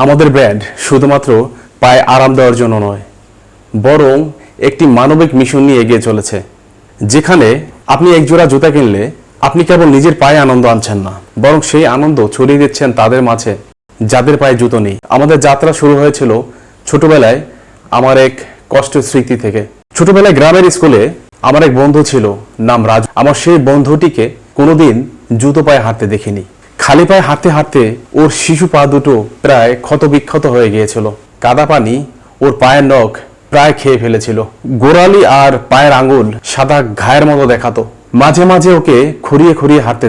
আমাদের ব্র্যান্ড শুধুমাত্র পায়ে আরাম দেওয়ার জন্য নয়, বরং একটি মানবিক মিশন নিয়ে এগিয়ে চলেছে, যেখানে আপনি একজোড়া জুতা কিনলে আপনি কেবল নিজের পায়ে আনন্দ আনছেন না, বরং সেই আনন্দ ছড়িয়ে দিচ্ছেন তাদের মাঝে যাদের পায়ে জুতো নেই। আমাদের যাত্রা শুরু হয়েছিল ছোটবেলায় আমার এক কষ্টের স্মৃতি থেকে। ছোটবেলায় গ্রামের স্কুলে আমার এক বন্ধু ছিল, নাম রাজু। আমার সেই বন্ধুটিকে কোনোদিন জুতো পায়ে হাঁটতে দেখিনি। খালি পায়ে হাঁটতে হাঁটতে ওর শিশু পা দুটো প্রায় ক্ষতবিক্ষত হয়ে গিয়েছিল। কাদা পানি ওর পায়ের নখ প্রায় খেয়ে ফেলেছিল। গোড়ালি আর পায়ের আঙুল সাদা ঘায়ের মতো দেখাতো। মাঝে মাঝে ওকে খুঁড়িয়ে খুঁড়িয়ে হাঁটতে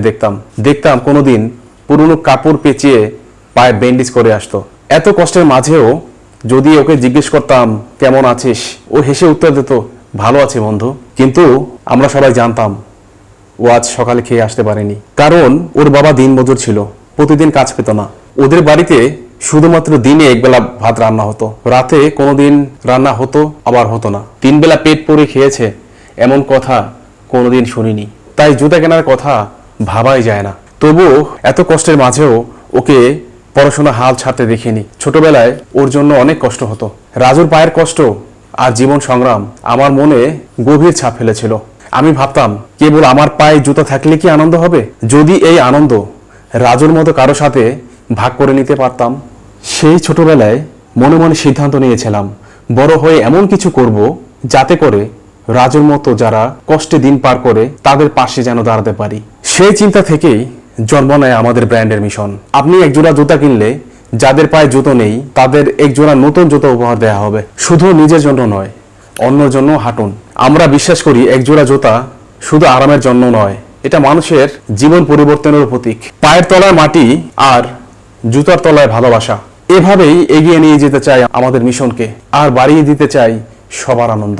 দেখতাম কোনোদিন পুরনো কাপড় পেঁচিয়ে পায়ে ব্যান্ডেজ করে আসতো। এত কষ্টের মাঝেও যদি ওকে জিজ্ঞেস করতাম কেমন আছিস, ও হেসে উত্তর দিত, ভালো আছি বন্ধু। কিন্তু আমরা সবাই জানতাম ও আজ সকালে খেয়ে আসতে পারেনি, কারণ ওর বাবা দিনমজুর ছিল, প্রতিদিন কাজ পেত না। ওদের বাড়িতে শুধুমাত্র দিনে একবেলা ভাত রান্না হতো, রাতে কোনোদিন রান্না হতো আবার হতো না। 3 বেলা পেট পুরে খেয়েছে এমন কথা কোনোদিন শুনিনি। তাই জুতা কেনার কথা ভাবাই যায় না। তবুও এত কষ্টের মাঝেও ওকে পড়াশোনা হাল ছাড়তে দেখিনি। ছোটবেলায় ওর জন্য অনেক কষ্ট হতো। রাজুর পায়ের কষ্ট আর জীবন সংগ্রাম আমার মনে গভীর ছাপ ফেলেছিল। আমি ভাবতাম কেবল আমার পায়ে জুতা থাকলে কি আনন্দ হবে? যদি এই আনন্দ রাজুর মতো কারো সাথে ভাগ করে নিতে পারতাম। সেই ছোটবেলায় মনে মনে সিদ্ধান্ত নিয়েছিলাম বড় হয়ে এমন কিছু করব যাতে করে রাজুর মতো যারা কষ্টে দিন পার করে তাদের পাশে যেন দাঁড়াতে পারি। সেই চিন্তা থেকেই জন্ম নেয় আমাদের ব্র্যান্ডের মিশন। আপনি একজোড়া জুতা কিনলে যাদের পায়ে জুতো নেই তাদের একজোড়া নতুন জুতো উপহার দেওয়া হবে। শুধু নিজের জন্য নয়, অন্যের জন্য হাঁটুন। আমরা বিশ্বাস করি একজোড়া জুতা শুধু আরামের জন্য নয়, এটা মানুষের জীবন পরিবর্তনের প্রতীক। পায়ের তলায় মাটি আর জুতার তলায় ভালোবাসা। এভাবেই এগিয়ে নিয়ে যেতে চাই আমাদের মিশনকে, আর বাড়িয়ে দিতে চাই সবার আনন্দ।